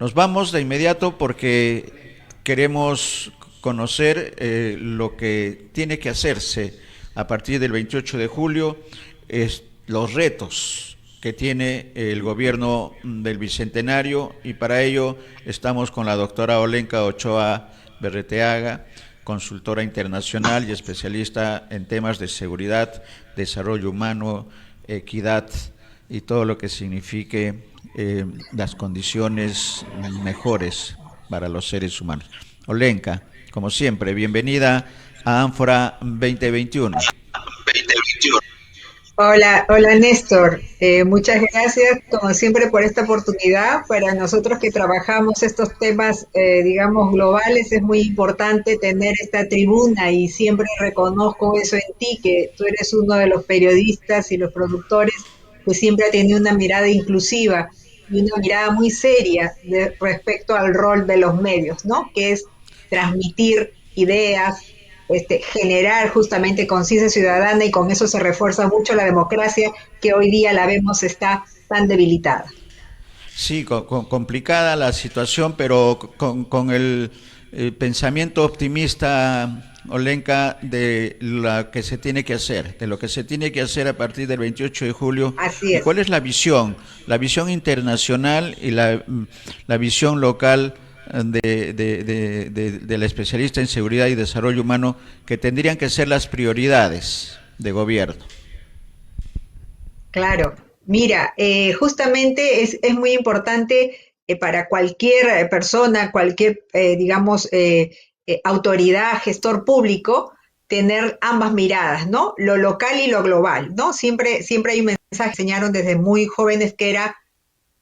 Nos vamos de inmediato porque queremos conocer lo que tiene que hacerse a partir del 28 de julio, los retos que tiene el gobierno del Bicentenario, y para ello estamos con la doctora Olenka Ochoa Berreteaga, consultora internacional y especialista en temas de seguridad, desarrollo humano, equidad y todo lo que signifique las condiciones mejores para los seres humanos. Olenka, como siempre, bienvenida a Ánfora 2021. Hola, hola Néstor. Muchas gracias como siempre por esta oportunidad. Para nosotros que trabajamos estos temas, digamos, globales, es muy importante tener esta tribuna y siempre reconozco eso en ti, que tú eres uno de los periodistas y los productores que siempre ha tenido una mirada inclusiva y una mirada muy seria respecto al rol de los medios, ¿no? Que es transmitir ideas, generar justamente conciencia ciudadana y con eso se refuerza mucho la democracia que hoy día la vemos está tan debilitada. Sí, complicada la situación, pero con el pensamiento optimista, Olenka, de lo que se tiene que hacer, de lo que se tiene que hacer a partir del 28 de julio. Así ¿Y es. cuál es la visión internacional y la visión local de la especialista en seguridad y desarrollo humano, que tendrían que ser las prioridades de gobierno? Claro, mira, justamente es muy importante para cualquier persona, cualquier, digamos, autoridad, gestor público, tener ambas miradas, ¿no? Lo local y lo global, ¿no? Siempre hay un mensaje que enseñaron desde muy jóvenes que era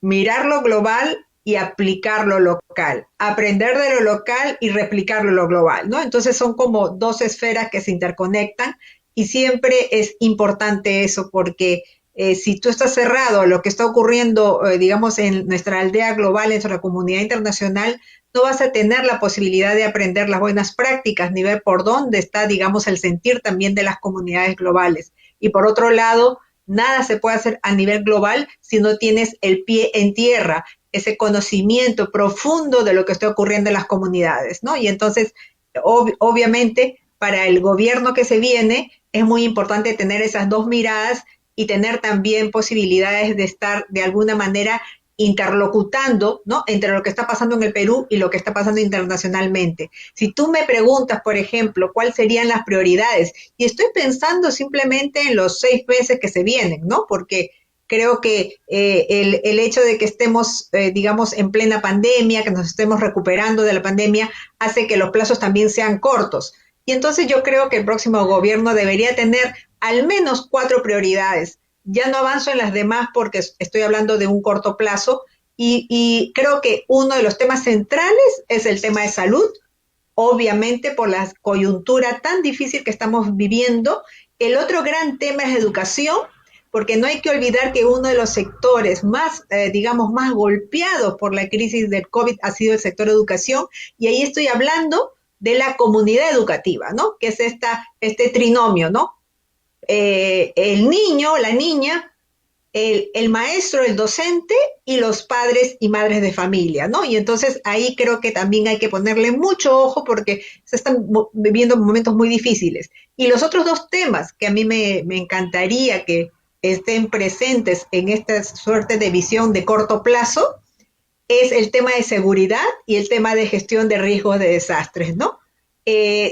mirar lo global y aplicar lo local, aprender de lo local y replicarlo lo global, ¿no? Entonces son como dos esferas que se interconectan y siempre es importante eso porque si tú estás cerrado a lo que está ocurriendo, digamos, en nuestra aldea global, en nuestra comunidad internacional, no vas a tener la posibilidad de aprender las buenas prácticas ni ver por dónde está, digamos, el sentir también de las comunidades globales. Y por otro lado, nada se puede hacer a nivel global si no tienes el pie en tierra, ese conocimiento profundo de lo que está ocurriendo en las comunidades, ¿no? Y entonces, obviamente, para el gobierno que se viene, es muy importante tener esas dos miradas y tener también posibilidades de estar de alguna manera interlocutando, ¿no? Entre lo que está pasando en el Perú y lo que está pasando internacionalmente. Si tú me preguntas, por ejemplo, cuáles serían las prioridades, y estoy pensando simplemente en los 6 meses que se vienen, ¿no? Porque creo que el hecho de que estemos, digamos, en plena pandemia, que nos estemos recuperando de la pandemia, hace que los plazos también sean cortos. Y entonces yo creo que el próximo gobierno debería tener al menos 4 prioridades. Ya no avanzo en las demás porque estoy hablando de un corto plazo y creo que uno de los temas centrales es el tema de salud, obviamente por la coyuntura tan difícil que estamos viviendo. El otro gran tema es educación, porque no hay que olvidar que uno de los sectores más, digamos, más golpeados por la crisis del COVID ha sido el sector educación, y ahí estoy hablando de la comunidad educativa, ¿no? Que es este trinomio, ¿no? El niño, la niña, el maestro, el docente y los padres y madres de familia, ¿no? Y entonces ahí creo que también hay que ponerle mucho ojo porque se están viviendo momentos muy difíciles. Y los otros dos temas que a mí me encantaría que estén presentes en esta suerte de visión de corto plazo es el tema de seguridad y el tema de gestión de riesgos de desastres, ¿no?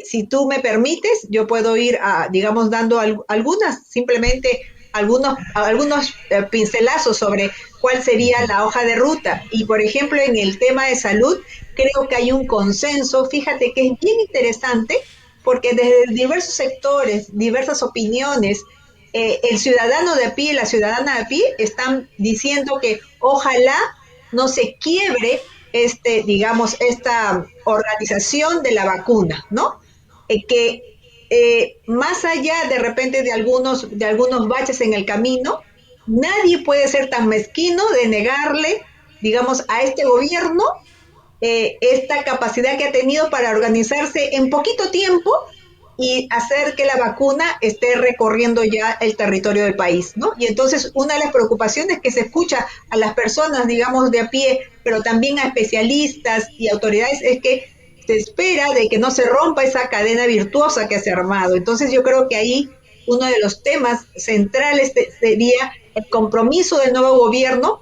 Si tú me permites, yo puedo ir, digamos, dando algunas, simplemente algunos pincelazos sobre cuál sería la hoja de ruta. Y, por ejemplo, en el tema de salud, creo que hay un consenso, fíjate que es bien interesante, porque desde diversos sectores, diversas opiniones, el ciudadano de a pie y la ciudadana de a pie están diciendo que ojalá no se quiebre digamos, esta organización de la vacuna, ¿no? Que más allá de repente de algunos baches en el camino, nadie puede ser tan mezquino de negarle, digamos, a este gobierno esta capacidad que ha tenido para organizarse en poquito tiempo y hacer que la vacuna esté recorriendo ya el territorio del país, ¿no? Y entonces una de las preocupaciones que se escucha a las personas, digamos, de a pie, pero también a especialistas y autoridades, es que se espera de que no se rompa esa cadena virtuosa que se ha armado. Entonces yo creo que ahí uno de los temas centrales sería el compromiso del nuevo gobierno,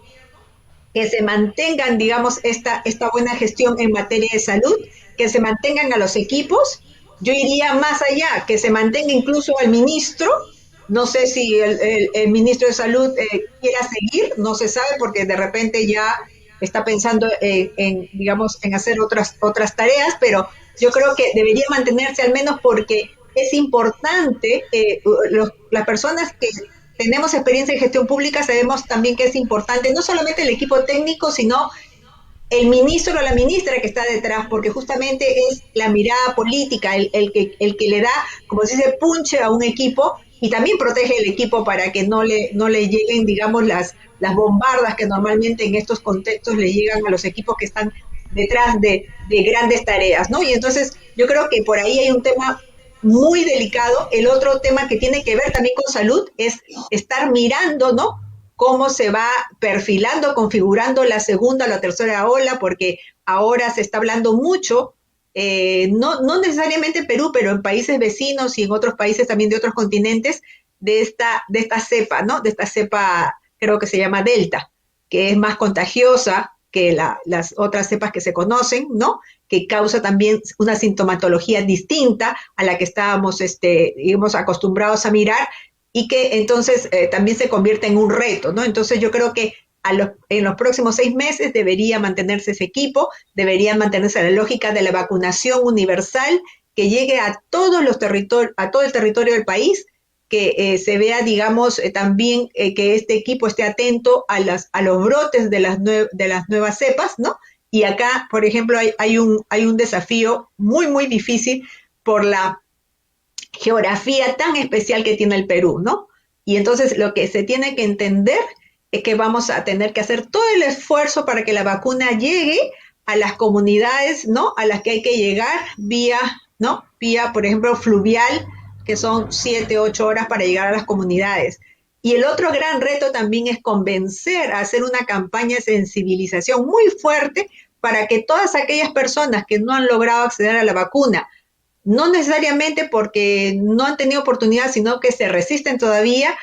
que se mantengan, digamos, esta buena gestión en materia de salud, que se mantengan a los equipos. Yo iría más allá, que se mantenga incluso al ministro. No sé si el ministro de Salud quiera seguir, no se sabe, porque de repente ya está pensando digamos, en hacer otras tareas, pero yo creo que debería mantenerse al menos porque es importante, las personas que tenemos experiencia en gestión pública, sabemos también que es importante no solamente el equipo técnico, sino el ministro o la ministra que está detrás, porque justamente es la mirada política el que le da, como se dice, punche a un equipo y también protege el equipo para que no le lleguen, digamos, las bombardas que normalmente en estos contextos le llegan a los equipos que están detrás de grandes tareas, ¿no? Y entonces yo creo que por ahí hay un tema muy delicado. El otro tema que tiene que ver también con salud es estar mirando, ¿no? Cómo se va perfilando, configurando la segunda o la tercera ola, porque ahora se está hablando mucho, no necesariamente en Perú, pero en países vecinos y en otros países también de otros continentes, de esta cepa, ¿no? De esta cepa, creo que se llama Delta, que es más contagiosa que las otras cepas que se conocen, ¿no? Que causa también una sintomatología distinta a la que estábamos, digamos, acostumbrados a mirar, y que entonces también se convierte en un reto, ¿no? Entonces yo creo que en los próximos 6 meses debería mantenerse ese equipo, debería mantenerse la lógica de la vacunación universal que llegue a todos los territorios, a todo el territorio del país, que se vea, digamos, también que este equipo esté atento a los brotes de de las nuevas cepas, ¿no? Y acá, por ejemplo, hay un desafío muy difícil por la geografía tan especial que tiene el Perú, ¿no? Y entonces lo que se tiene que entender es que vamos a tener que hacer todo el esfuerzo para que la vacuna llegue a las comunidades, ¿no? A las que hay que llegar vía, ¿no? Vía, por ejemplo, fluvial, que son 7, 8 horas para llegar a las comunidades. Y el otro gran reto también es convencer, a hacer una campaña de sensibilización muy fuerte para que todas aquellas personas que no han logrado acceder a la vacuna, no necesariamente porque no han tenido oportunidad, sino que se resisten todavía,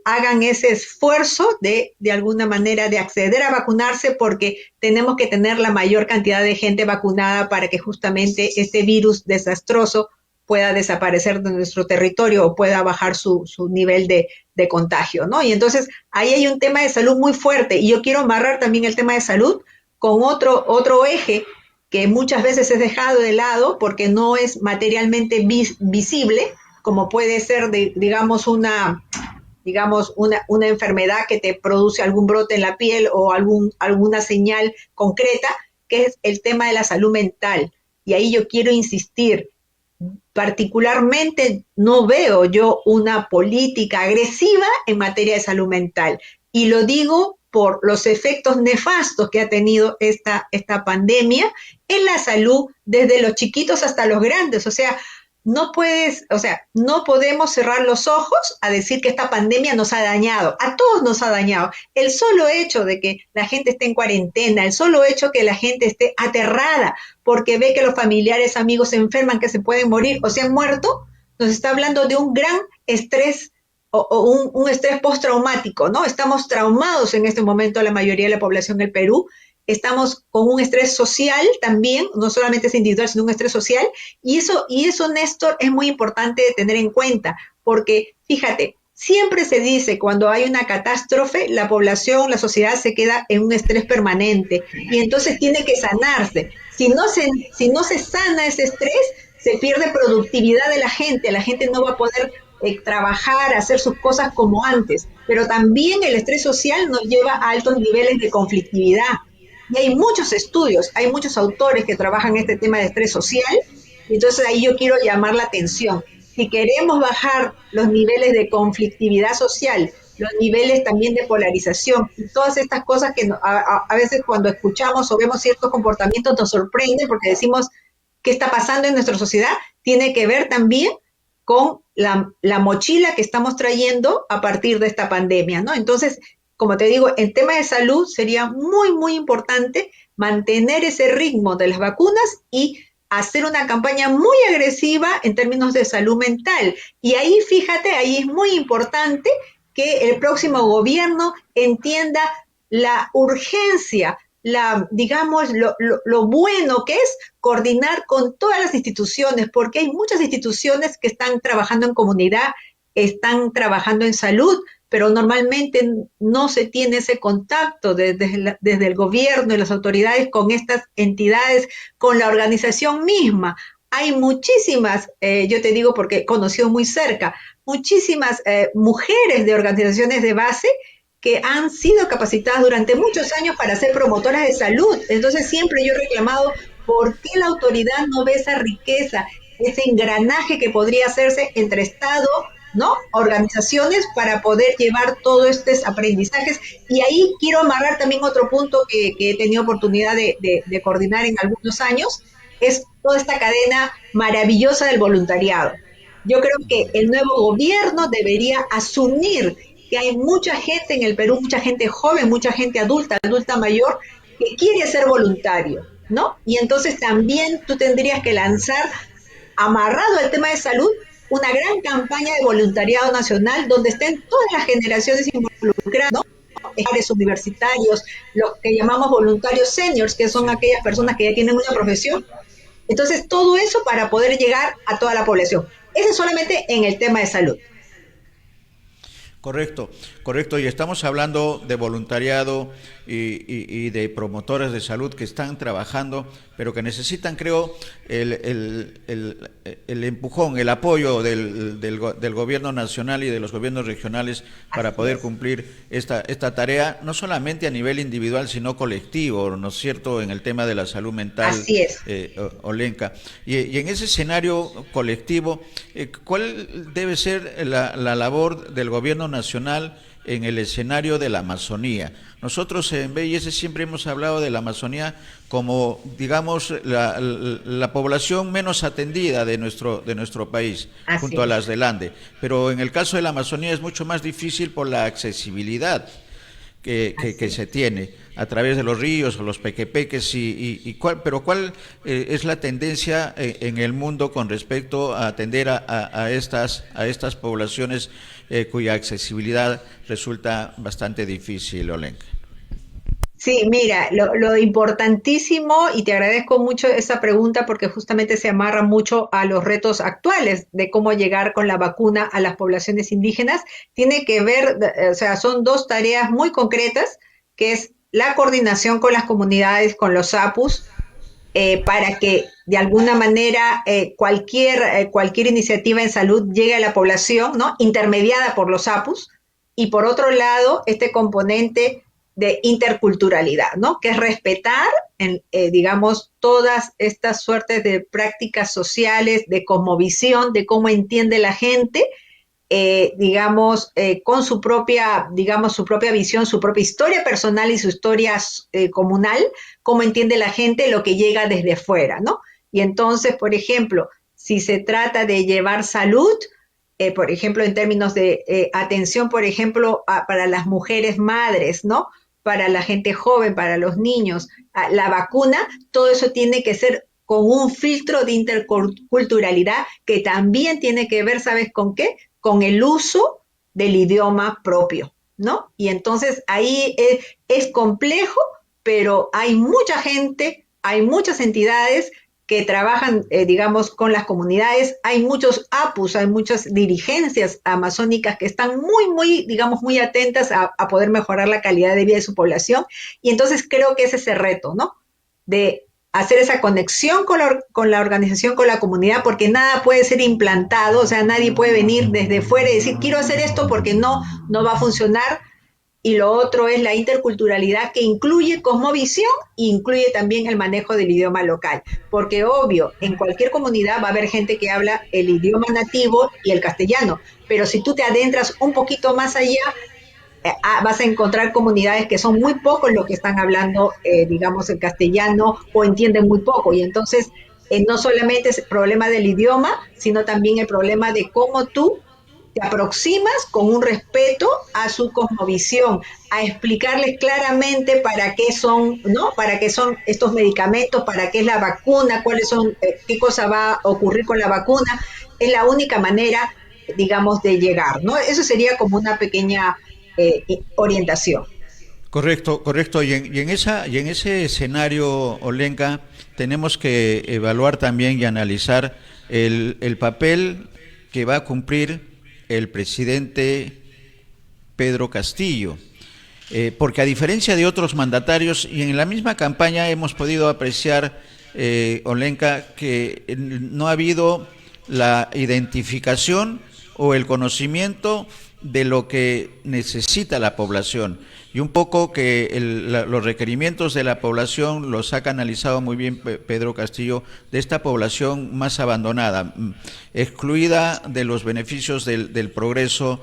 hagan ese esfuerzo de alguna manera de acceder a vacunarse, porque tenemos que tener la mayor cantidad de gente vacunada para que justamente este virus desastroso pueda desaparecer de nuestro territorio o pueda bajar su nivel de contagio, ¿no? Y entonces ahí hay un tema de salud muy fuerte, y yo quiero amarrar también el tema de salud con otro eje que muchas veces es dejado de lado porque no es materialmente visible, como puede ser, digamos, una enfermedad que te produce algún brote en la piel o alguna señal concreta, que es el tema de la salud mental. Y ahí yo quiero insistir, particularmente no veo yo una política agresiva en materia de salud mental. Y lo digo por los efectos nefastos que ha tenido esta pandemia en la salud, desde los chiquitos hasta los grandes. O sea, no podemos cerrar los ojos a decir que esta pandemia nos ha dañado, a todos nos ha dañado. El solo hecho de que la gente esté en cuarentena, el solo hecho que la gente esté aterrada porque ve que los familiares, amigos se enferman, que se pueden morir o se han muerto, nos está hablando de un gran estrés o un estrés postraumático, ¿no? Estamos traumados en este momento la mayoría de la población del Perú. Estamos con un estrés social también, no solamente es individual, sino un estrés social, y eso, Néstor, es muy importante de tener en cuenta, porque fíjate, siempre se dice cuando hay una catástrofe, la población, la sociedad se queda en un estrés permanente, y entonces tiene que sanarse. Si no se sana ese estrés, se pierde productividad de la gente no va a poder trabajar, hacer sus cosas como antes, pero también el estrés social nos lleva a altos niveles de conflictividad. Y hay muchos estudios, hay muchos autores que trabajan este tema de estrés social, y entonces ahí yo quiero llamar la atención. Si queremos bajar los niveles de conflictividad social, los niveles también de polarización y todas estas cosas que a veces cuando escuchamos o vemos ciertos comportamientos nos sorprenden porque decimos, qué está pasando en nuestra sociedad, tiene que ver también con la mochila que estamos trayendo a partir de esta pandemia, ¿no? Entonces, como te digo, en tema de salud sería muy, muy importante mantener ese ritmo de las vacunas y hacer una campaña muy agresiva en términos de salud mental. Y ahí, fíjate, ahí es muy importante que el próximo gobierno entienda la urgencia, digamos, lo bueno que es coordinar con todas las instituciones, porque hay muchas instituciones que están trabajando en comunidad, están trabajando en salud, pero normalmente no se tiene ese contacto desde el gobierno y las autoridades con estas entidades, con la organización misma. Hay muchísimas, yo te digo porque he conocido muy cerca, muchísimas mujeres de organizaciones de base que han sido capacitadas durante muchos años para ser promotoras de salud. Entonces siempre yo he reclamado por qué la autoridad no ve esa riqueza, ese engranaje que podría hacerse entre Estado, ¿no? Organizaciones para poder llevar todos estos aprendizajes. Y ahí quiero amarrar también otro punto que he tenido oportunidad de coordinar en algunos años, es toda esta cadena maravillosa del voluntariado. Yo creo que el nuevo gobierno debería asumir que hay mucha gente en el Perú, mucha gente joven, mucha gente adulta, adulta mayor, que quiere ser voluntario, ¿no? Y entonces también tú tendrías que lanzar, amarrado al tema de salud, una gran campaña de voluntariado nacional donde estén todas las generaciones involucradas, ¿no? Escolares, universitarios, los que llamamos voluntarios seniors, que son Sí, aquellas personas que ya tienen una profesión. Entonces, todo eso para poder llegar a toda la población. Eso es solamente en el tema de salud. correcto, correcto. Y estamos hablando de voluntariado y de promotores de salud que están trabajando, pero que necesitan, creo, el empujón, el apoyo del gobierno nacional y de los gobiernos regionales para Así poder es, cumplir esta tarea, no solamente a nivel individual, sino colectivo, ¿no es cierto?, en el tema de la salud mental, así es. Olenka. Y en ese escenario colectivo, ¿cuál debe ser la labor del gobierno nacional en el escenario de la Amazonía? Nosotros en BIS siempre hemos hablado de la Amazonía como, digamos, la población menos atendida de nuestro país, Así junto a es. las del Ande. Pero en el caso de la Amazonía es mucho más difícil por la accesibilidad que Así es. se tiene a través de los ríos o los pequepeques pero cuál es la tendencia en el mundo con respecto a atender a estas poblaciones cuya accesibilidad resulta bastante difícil, Olenka. Sí, mira, lo importantísimo, y te agradezco mucho esa pregunta porque justamente se amarra mucho a los retos actuales de cómo llegar con la vacuna a las poblaciones indígenas, tiene que ver, o sea, son dos tareas muy concretas, que es la coordinación con las comunidades, con los APUs, para que de alguna manera cualquier iniciativa en salud llegue a la población, ¿no? Intermediada por los APUs, y por otro lado, este componente de interculturalidad, ¿no? Que es respetar, digamos, todas estas suertes de prácticas sociales, de cosmovisión, de cómo entiende la gente, digamos, con su propia visión, su propia historia personal y su historia comunal, cómo entiende la gente lo que llega desde fuera, ¿no? Y entonces, por ejemplo, si se trata de llevar salud, por ejemplo, en términos de atención, por ejemplo, para las mujeres madres, ¿no? Para la gente joven, para los niños, la vacuna, todo eso tiene que ser con un filtro de interculturalidad que también tiene que ver, ¿sabes con qué? Con el uso del idioma propio, ¿no? Y entonces ahí es complejo, pero hay mucha gente, hay muchas entidades que trabajan, digamos, con las comunidades, hay muchos APUs, hay muchas dirigencias amazónicas que están muy, muy, digamos, muy atentas a poder mejorar la calidad de vida de su población, y entonces creo que ese es el reto, ¿no? De hacer esa conexión con la organización, con la comunidad, porque nada puede ser implantado, o sea, nadie puede venir desde fuera y decir, quiero hacer esto porque no va a funcionar. Y lo otro es la interculturalidad que incluye cosmovisión e incluye también el manejo del idioma local. Porque obvio, en cualquier comunidad va a haber gente que habla el idioma nativo y el castellano, pero si tú te adentras un poquito más allá, vas a encontrar comunidades que son muy pocos los que están hablando, digamos, el castellano o entienden muy poco. Y entonces no solamente es el problema del idioma, sino también el problema de cómo tú te aproximas con un respeto a su cosmovisión, a explicarles claramente para qué son, ¿no? Para qué son estos medicamentos, para qué es la vacuna, cuáles son, qué cosa va a ocurrir con la vacuna. Es la única manera, digamos, de llegar, ¿no? Eso sería como una pequeña orientación. Correcto, correcto. Y en ese escenario, Olenka, tenemos que evaluar también y analizar el papel que va a cumplir el presidente Pedro Castillo. Porque a diferencia de otros mandatarios, y en la misma campaña hemos podido apreciar, Olenka, que no ha habido la identificación o el conocimiento de lo que necesita la población y un poco que los requerimientos de la población los ha canalizado muy bien Pedro Castillo, de esta población más abandonada, excluida de los beneficios del progreso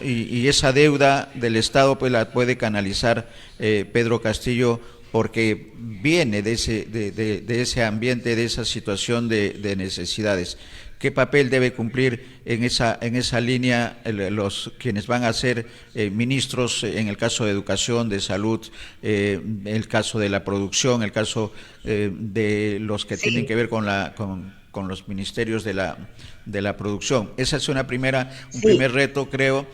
y esa deuda del Estado pues la puede canalizar Pedro Castillo porque viene de ese ambiente, de esa situación de necesidades. ¿Qué papel debe cumplir en esa línea quienes van a ser ministros en el caso de educación, de salud, el caso de la producción, el caso de los que tienen que Sí, ver con los ministerios de la producción? Esa es un sí. primer reto, creo,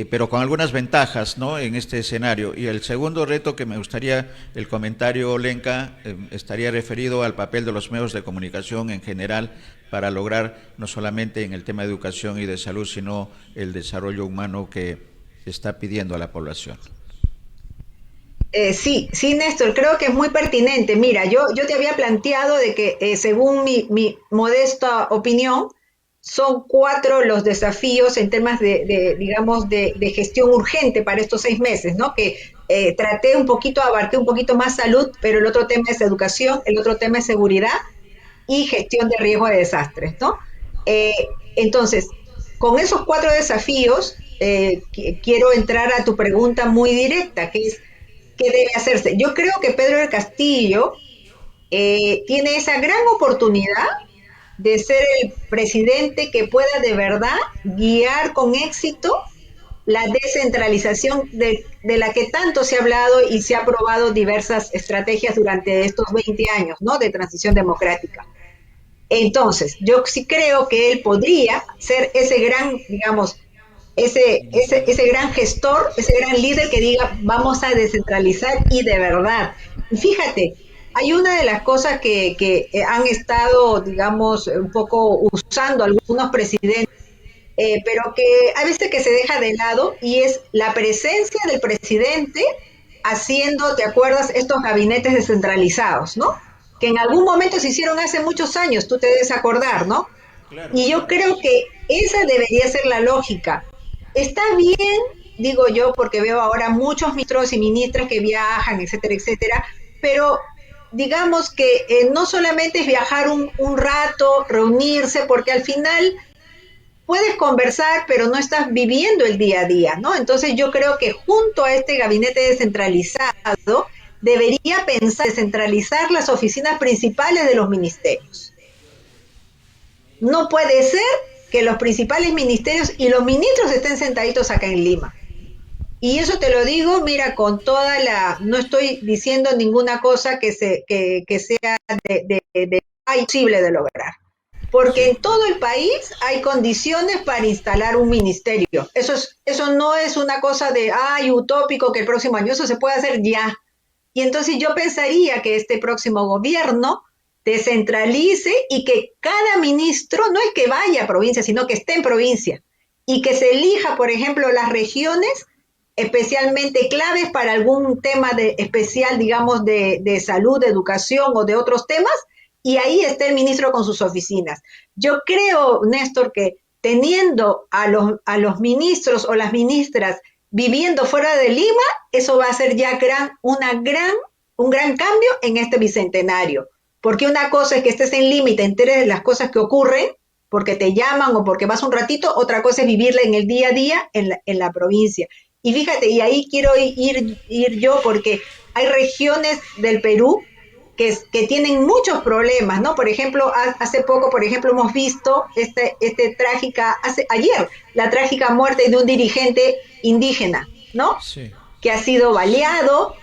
pero con algunas ventajas, ¿no?, en este escenario. Y el segundo reto que me gustaría, el comentario, Olenka, estaría referido al papel de los medios de comunicación en general para lograr no solamente en el tema de educación y de salud, sino el desarrollo humano que está pidiendo a la población. Sí, sí, Néstor, creo que es muy pertinente. Mira, yo te había planteado de que según mi modesta opinión, son cuatro los desafíos en temas digamos, de gestión urgente para estos 6 meses, ¿no? Que traté un poquito, abarqué un poquito más salud, pero el otro tema es educación, el otro tema es seguridad y gestión de riesgo de desastres, ¿no? Eh, entonces, con esos cuatro desafíos, quiero entrar a tu pregunta muy directa, que es, ¿qué debe hacerse? Yo creo que Pedro del Castillo tiene esa gran oportunidad de ser el presidente que pueda de verdad guiar con éxito la descentralización de la que tanto se ha hablado y se ha aprobado diversas estrategias durante estos 20 años, ¿no? De transición democrática. Entonces, yo sí creo que él podría ser ese gran, digamos, ese gran gestor, ese gran líder que diga, vamos a descentralizar y de verdad. Y fíjate, hay una de las cosas que han estado, digamos, un poco usando algunos presidentes, pero que a veces que se deja de lado y es la presencia del presidente haciendo, ¿te acuerdas? Estos gabinetes descentralizados, ¿no? Que en algún momento se hicieron hace muchos años, tú te debes acordar, ¿no? Claro, Y yo claro. creo que esa debería ser la lógica. Está bien, digo yo, porque veo ahora muchos ministros y ministras que viajan, etcétera, etcétera, pero digamos que no solamente es viajar un rato, reunirse, porque al final puedes conversar, pero no estás viviendo el día a día, ¿no? Entonces yo creo que junto a este gabinete descentralizado debería pensar descentralizar las oficinas principales de los ministerios. No puede ser que los principales ministerios y los ministros estén sentaditos acá en Lima. Y eso te lo digo, mira, con toda no estoy diciendo ninguna cosa que sea imposible de lograr. Porque Sí, en todo el país hay condiciones para instalar un ministerio. Eso no es una cosa de, ay, utópico que el próximo año, eso se puede hacer ya. Y entonces yo pensaría que este próximo gobierno descentralice y que cada ministro no es que vaya a provincia, sino que esté en provincia y que se elija, por ejemplo, las regiones especialmente claves para algún tema especial, digamos, de salud, de educación o de otros temas, y ahí está el ministro con sus oficinas. Yo creo, Néstor, que teniendo a los ministros o las ministras viviendo fuera de Lima, eso va a ser ya un gran cambio en este bicentenario. Porque una cosa es que estés en Lima y te enteres de las cosas que ocurren, porque te llaman o porque vas un ratito, otra cosa es vivirla en el día a día en la provincia. Y fíjate, y ahí quiero ir yo porque hay regiones del Perú que tienen muchos problemas, ¿no? Por ejemplo, hace poco, por ejemplo, hemos visto ayer, la trágica muerte de un dirigente indígena, ¿no? Sí, Que ha sido baleado,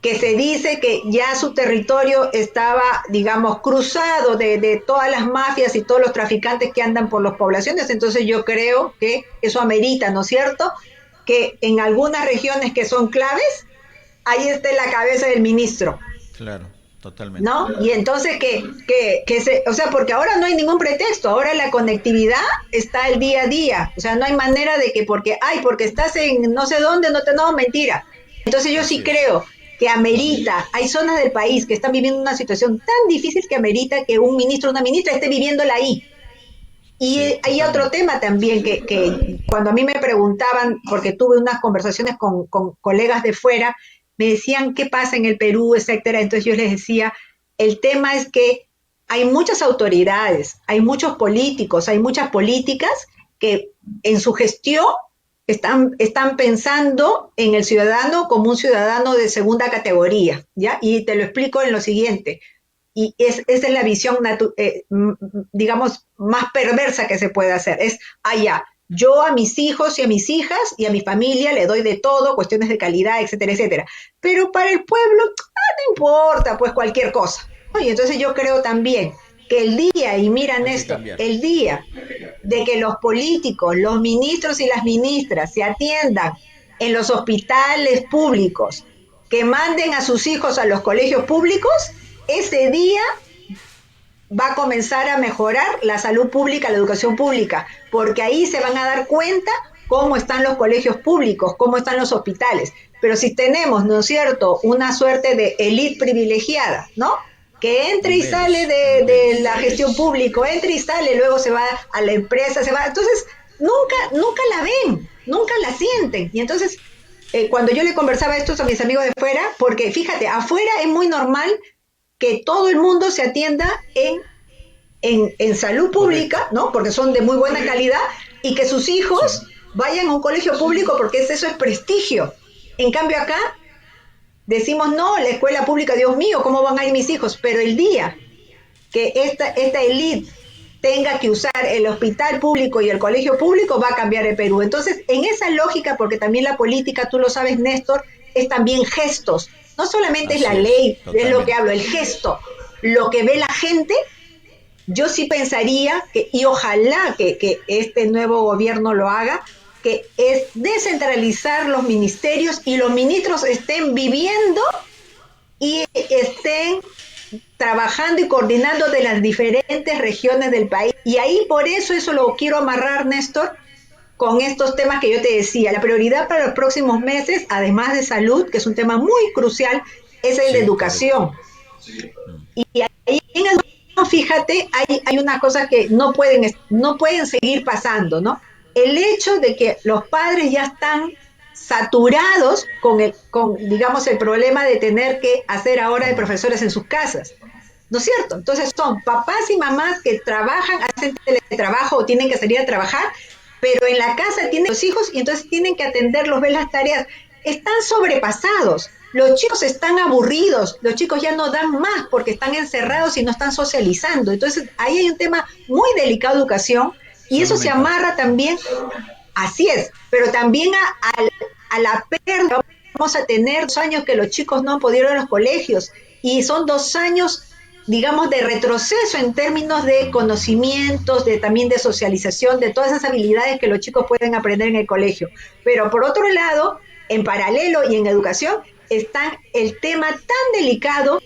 que se dice que ya su territorio estaba, digamos, cruzado de todas las mafias y todos los traficantes que andan por las poblaciones. Entonces yo creo que eso amerita, ¿no es cierto?, que en algunas regiones que son claves, ahí esté la cabeza del ministro, claro, totalmente. ¿no? Y entonces o sea, porque ahora no hay ningún pretexto, ahora la conectividad está el día a día, o sea, no hay manera de que porque estás en no sé dónde, no, mentira. Entonces yo Así sí es. creo que amerita, hay zonas del país que están viviendo una situación tan difícil que amerita que un ministro o una ministra esté viviéndola ahí. Y Sí, hay otro totalmente. tema también que cuando a mí me preguntaban, porque tuve unas conversaciones con colegas de fuera, me decían qué pasa en el Perú, etcétera. Entonces yo les decía, el tema es que hay muchas autoridades, hay muchos políticos, hay muchas políticas que en su gestión están pensando en el ciudadano como un ciudadano de segunda categoría, ¿ya? Y te lo explico en lo siguiente, y esa es la visión, digamos, más perversa que se puede hacer. Es, ya, yo a mis hijos y a mis hijas y a mi familia le doy de todo, cuestiones de calidad, etcétera, etcétera. Pero para el pueblo, no importa, pues cualquier cosa, ¿no? Y entonces yo creo también que el día, y mira Hay que Néstor, cambiar. el día de que los políticos, los ministros y las ministras se atiendan en los hospitales públicos, que manden a sus hijos a los colegios públicos, ese día va a comenzar a mejorar la salud pública, la educación pública, porque ahí se van a dar cuenta cómo están los colegios públicos, cómo están los hospitales. Pero si tenemos, ¿no es cierto?, una suerte de élite privilegiada, ¿no?, que entra y sale de la gestión pública, entra y sale, luego se va a la empresa, se va. Entonces, nunca la ven, nunca la sienten. Y entonces, cuando yo le conversaba esto a mis amigos de fuera, porque fíjate, afuera es muy normal que todo el mundo se atienda en salud Correcto. pública, ¿no? Porque son de muy buena calidad, y que sus Sí. hijos vayan a un colegio público porque eso es prestigio. En cambio acá decimos, no, la escuela pública, Dios mío, ¿cómo van a ir mis hijos? Pero el día que esta élite tenga que usar el hospital público y el colegio público, va a cambiar el Perú. Entonces, en esa lógica, porque también la política, tú lo sabes, Néstor, es también gestos. No solamente es la Así es, ley, es lo que totalmente. hablo, el gesto, lo que ve la gente. Yo sí pensaría que, y ojalá que este nuevo gobierno lo haga, que es descentralizar los ministerios y los ministros estén viviendo y estén trabajando y coordinando de las diferentes regiones del país. Y ahí por eso lo quiero amarrar, Néstor, con estos temas que yo te decía. La prioridad para los próximos meses, además de salud, que es un tema muy crucial, es el de Sí, correcto. educación. Y ahí en educación, fíjate, hay una cosa que no pueden seguir pasando, ¿no? El hecho de que los padres ya están saturados digamos, el problema de tener que hacer ahora de profesores en sus casas, ¿no es cierto? Entonces son papás y mamás que trabajan, hacen teletrabajo o tienen que salir a trabajar, pero en la casa tienen los hijos y entonces tienen que atenderlos, ver las tareas. Están sobrepasados. Los chicos están aburridos, los chicos ya no dan más porque están encerrados y no están socializando. Entonces ahí hay un tema muy delicado de educación y eso Salud se mental. amarra también, así es, pero también a la pérdida. Vamos a tener 2 años que los chicos no han podido ir a los colegios y son 2 años, digamos, de retroceso en términos de conocimientos, también de socialización, de todas esas habilidades que los chicos pueden aprender en el colegio. Pero por otro lado, en paralelo y en educación, está el tema tan delicado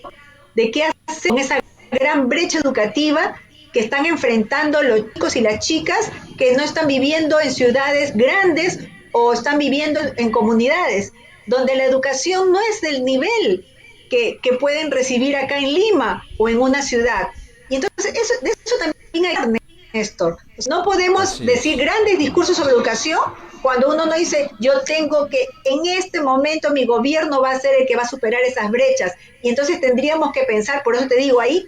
de qué hacer con esa gran brecha educativa que están enfrentando los chicos y las chicas que no están viviendo en ciudades grandes o están viviendo en comunidades donde la educación no es del nivel que pueden recibir acá en Lima o en una ciudad. Y entonces de eso también hay, Néstor. No podemos Así decir es. grandes discursos sobre educación cuando uno no dice, yo tengo que, en este momento mi gobierno va a ser el que va a superar esas brechas. Y entonces tendríamos que pensar, por eso te digo ahí,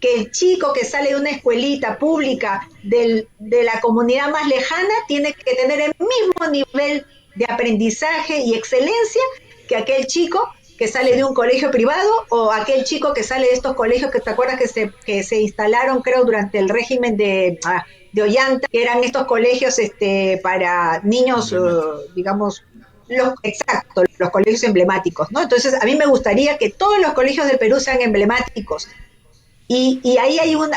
que el chico que sale de una escuelita pública de la comunidad más lejana tiene que tener el mismo nivel de aprendizaje y excelencia que aquel chico que sale de un colegio privado o aquel chico que sale de estos colegios que te acuerdas que se instalaron, creo, durante el régimen de Ollanta, que eran estos colegios para niños, digamos, exacto, los colegios emblemáticos, ¿no? Entonces, a mí me gustaría que todos los colegios del Perú sean emblemáticos. Y ahí un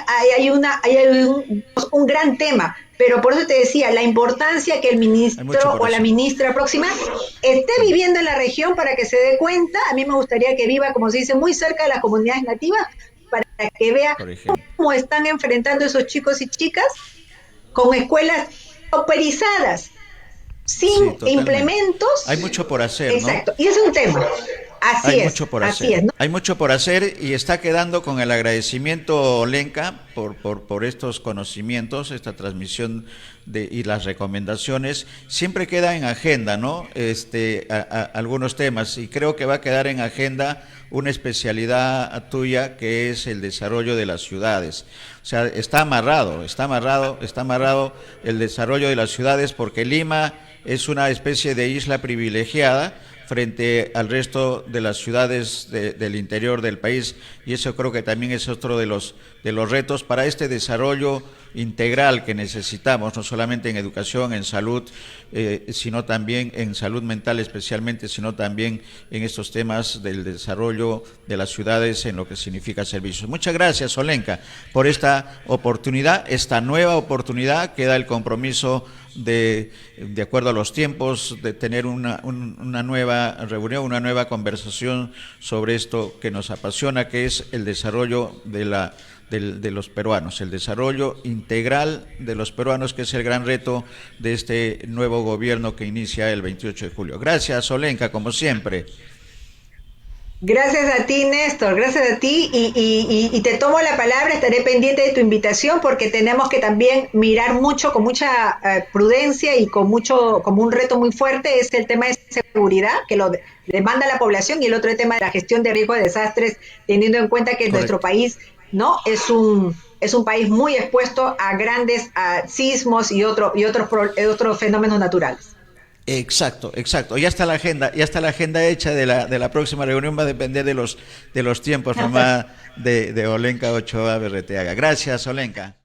gran tema, pero por eso te decía, la importancia que el ministro o la ministra próxima esté viviendo en la región para que se dé cuenta. A mí me gustaría que viva, como se dice, muy cerca de las comunidades nativas, para que vea cómo están enfrentando esos chicos y chicas con escuelas pauperizadas, sin implementos. Hay mucho por hacer, ¿no? Exacto, y es un tema. Hay mucho por hacer. Hay mucho por hacer y está quedando con el agradecimiento, Olenka, por estos conocimientos, esta transmisión y las recomendaciones. Siempre queda en agenda, ¿no? Algunos temas, y creo que va a quedar en agenda una especialidad tuya, que es el desarrollo de las ciudades. O sea, está amarrado el desarrollo de las ciudades, porque Lima es una especie de isla privilegiada frente al resto de las ciudades del interior del país, y eso creo que también es otro de los retos para este desarrollo integral que necesitamos, no solamente en educación, en salud, sino también en salud mental especialmente, sino también en estos temas del desarrollo de las ciudades en lo que significa servicios. Muchas gracias, Olenka, por esta oportunidad, esta nueva oportunidad que da el compromiso de acuerdo a los tiempos, de tener una nueva reunión, una nueva conversación sobre esto que nos apasiona, que es el desarrollo de los peruanos, el desarrollo integral de los peruanos, que es el gran reto de este nuevo gobierno que inicia el 28 de julio. Gracias, Olenka, como siempre. Gracias a ti, Néstor, gracias a ti, y te tomo la palabra, estaré pendiente de tu invitación, porque tenemos que también mirar mucho, con mucha prudencia y como un reto muy fuerte, es el tema de seguridad, que lo demanda la población, y el otro tema de la gestión de riesgo de desastres, teniendo en cuenta que nuestro país no es un país muy expuesto a grandes sismos y otros fenómenos naturales. Exacto. Ya está la agenda hecha de la próxima reunión. Va a depender de los tiempos nomás de Olenka Ochoa Berreteaga. Gracias, Olenka.